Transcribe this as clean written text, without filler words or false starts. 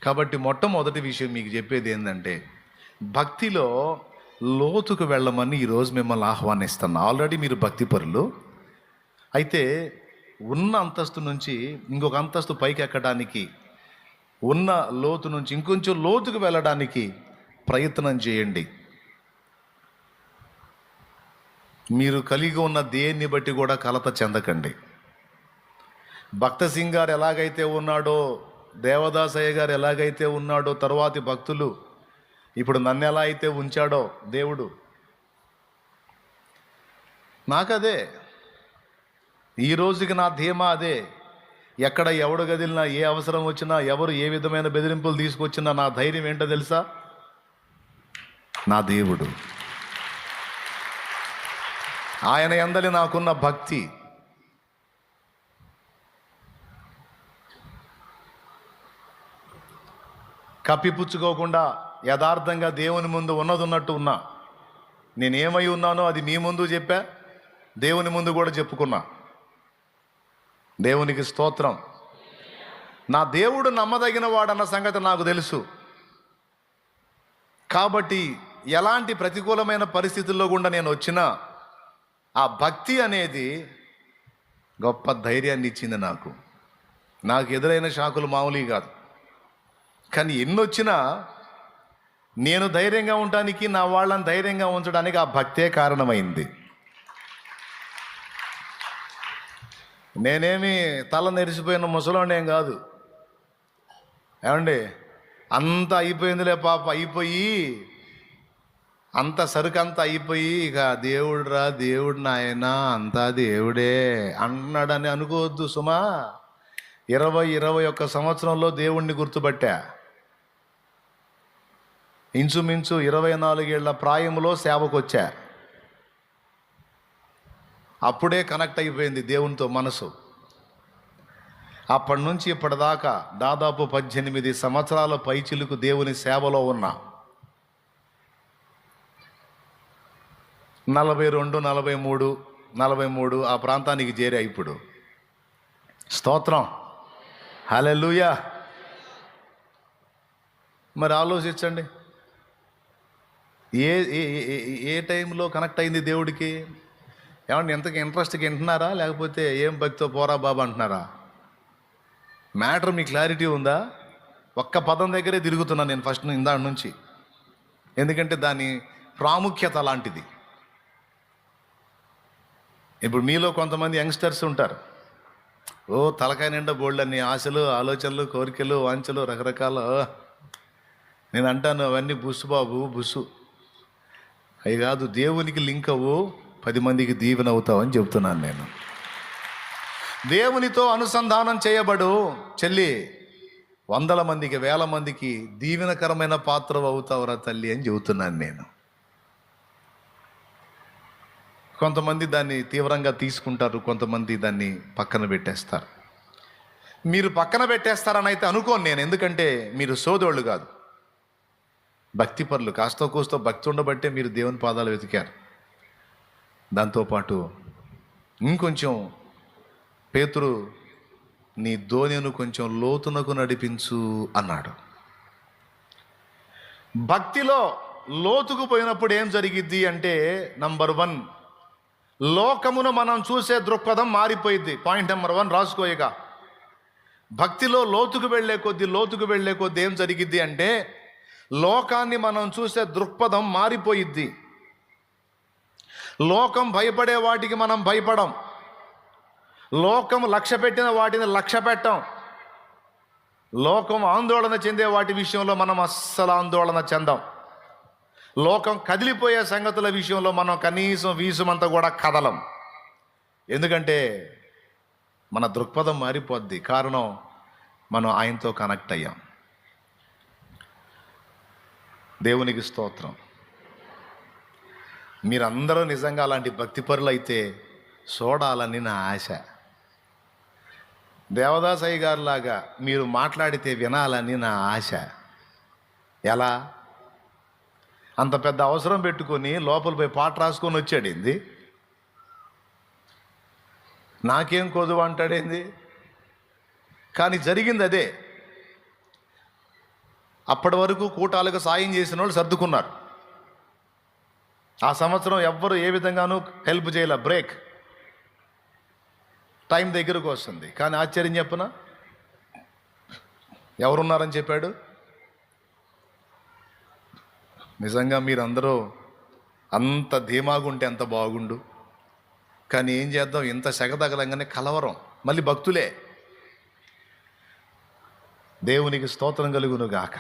కాబట్టి మొట్టమొదటి విషయం మీకు చెప్పేది ఏంటంటే, భక్తిలో లోతుకు వెళ్ళమని ఈరోజు మిమ్మల్ని ఆహ్వానిస్తున్నా. ఆల్రెడీ మీరు భక్తిపరులు అయితే, ఉన్న అంతస్తు నుంచి ఇంకొక అంతస్తు పైకి ఎక్కడానికి, ఉన్న లోతు నుంచి ఇంకొంచెం లోతుకు వెళ్ళడానికి ప్రయత్నం చేయండి. మీరు కలిగి ఉన్న దేన్ని బట్టి కూడా కలత చెందకండి. భక్త సింగ్ గారు ఎలాగైతే ఉన్నాడో, దేవదాసయ్య గారు ఎలాగైతే ఉన్నాడో, తరువాతి భక్తులు ఇప్పుడు నన్ను ఎలా అయితే ఉంచాడో దేవుడు, నాకదే ఈ రోజుకి నా ధీమా అదే. ఎక్కడ ఎవడు గదిలినా, ఏ అవసరం వచ్చినా, ఎవరు ఏ విధమైన బెదిరింపులు తీసుకొచ్చినా నా ధైర్యం ఏంటో తెలుసా? నా దేవుడు, ఆయన యందలి నాకున్న భక్తి. కప్పిపుచ్చుకోకుండా యథార్థంగా దేవుని ముందు ఉన్నట్టు ఉన్నా. నేనేమై ఉన్నానో అది మీ ముందు చెప్పా, దేవుని ముందు కూడా చెప్పుకున్నా. దేవునికి స్తోత్రం. నా దేవుడు నమ్మదగిన వాడన్న సంగతి నాకు తెలుసు. కాబట్టి ఎలాంటి ప్రతికూలమైన పరిస్థితుల్లో గుండా నేను వచ్చినా, ఆ భక్తి అనేది గొప్ప ధైర్యాన్ని ఇచ్చింది నాకు. నాకు ఎదురైన షాకులు మామూలు కాదు. కానీ ఎన్నొచ్చినా నేను ధైర్యంగా ఉండటానికి, నా వాళ్ళని ధైర్యంగా ఉంచడానికి ఆ భక్తే కారణమైంది. నేనేమి తల నెరిసిపోయిన ముసలోనేం కాదు. ఏమండి, అంత అయిపోయిందిలే పాప, అయిపోయి అంత సరుకు అంతా అయిపోయి ఇక దేవుడురా, దేవుడు నాయన, అంతా దేవుడే అన్నాడని అనుకోవద్దు సుమా. 21 సంవత్సరంలో దేవుణ్ణి గుర్తుపట్టా. ఇంచుమించు 24 ఏళ్ల ప్రాయంలో సేవకొచ్చా. అప్పుడే కనెక్ట్ అయిపోయింది దేవునితో మనసు. అప్పటి నుంచి ఇప్పటిదాకా దాదాపు 18 సంవత్సరాల పైచిలుకు దేవుని సేవలో ఉన్నా. 42, 43 ఆ ప్రాంతానికి చేరా ఇప్పుడు. స్తోత్రం, హల్లెలూయా. మరి ఆలోచించండి, ఏ ఏ టైంలో కనెక్ట్ అయింది దేవుడికి? ఏమన్నా ఎంతకి ఇంట్రెస్ట్కి వింటున్నారా, లేకపోతే ఏం భక్తితో పోరా బాబా అంటున్నారా? మ్యాటర్ మీ క్లారిటీ ఉందా? ఒక్క పదం దగ్గరే తిరుగుతున్నాను నేను ఫస్ట్ ఇందాక నుంచి, ఎందుకంటే దాని ప్రాముఖ్యత అలాంటిది. ఇప్పుడు మీలో కొంతమంది యంగ్స్టర్స్ ఉంటారు, ఓ తలకాయ నిండా బోల్డన్ని ఆశలు, ఆలోచనలు, కోరికలు, వాంఛలు, రకరకాల. నేను అంటాను, అవన్నీ బుస్సు బాబు, బుస్సు. అవి కాదు, దేవునికి లింక్ అవ్వు, 10 మందికి దీవెన అవుతావు అని చెబుతున్నాను నేను. దేవునితో అనుసంధానం చేయబడు చెల్లి, 100 మందికి, 1000 మందికి దీవెనకరమైన పాత్ర అవుతావురా తల్లి అని చెబుతున్నాను నేను. కొంతమంది దాన్ని తీవ్రంగా తీసుకుంటారు, కొంతమంది దాన్ని పక్కన పెట్టేస్తారు. మీరు పక్కన పెట్టేస్తారని అయితే అనుకోను నేను, ఎందుకంటే మీరు సోదోళ్ళు కాదు, భక్తిపరులు. కాస్తో కూస్తో భక్తి ఉండబట్టే మీరు దేవుని పాదాలు వెతికారు. దాంతోపాటు ఇంకొంచెం పేతురు, నీ ధోనిను కొంచెం లోతునకు నడిపించు అన్నాడు. భక్తిలో లోతుకు పోయినప్పుడు ఏం జరిగిద్ది అంటే, నంబర్ 1, లోకమును మనం చూసే దృక్పథం మారిపోయింది. Point number 1 రాసుకోయక. భక్తిలో లోతుకు వెళ్ళే కొద్దీ ఏం జరిగిద్ది అంటే, లోకాన్ని మనం చూసే దృక్పథం మారిపోయిద్ది. లోకం భయపడే వాటికి మనం భయపడం, లోకం లక్ష్య పెట్టిన వాటిని లక్ష్య పెట్టం, లోకం ఆందోళన చెందే వాటి విషయంలో మనం అస్సలు ఆందోళన చెందాం, లోకం కదిలిపోయే సంగతుల విషయంలో మనం కనీసం వీసుమంతా కూడా కదలం. ఎందుకంటే మన దృక్పథం మారిపోద్ది. కారణం, మనం ఆయనతో కనెక్ట్ అయ్యాం. దేవునికి స్తోత్రం. మీరందరూ నిజంగా అలాంటి భక్తిపరులు అయితే చూడాలని నా ఆశ. దేవదాసయ్య గారిలాగా మీరు మాట్లాడితే వినాలని నా ఆశ. ఎలా? అంత పెద్ద అవసరం పెట్టుకొని లోపల పోయి పాట రాసుకొని వచ్చాడేంది? నాకేం కొదువు అంటాడేంది? కానీ జరిగింది అదే. అప్పటి వరకు కూటాలకు సాయం చేసిన వాళ్ళు సర్దుకున్నారు. ఆ సంవత్సరం ఎవ్వరు ఏ విధంగానూ హెల్ప్ చేయలే. బ్రేక్, టైం దగ్గరకు వస్తుంది. కానీ ఆశ్చర్యం చెప్పనా, ఎవరున్నారని చెప్పాడు? నిజంగా మీరందరూ అంత ధీమాగా ఉంటే ఎంత బాగుండు. కానీ ఏం చేద్దాం, ఇంత సెగదగలంగానే కలవరం. మళ్ళీ భక్తులే. దేవునికి స్తోత్రం కలుగును గాక.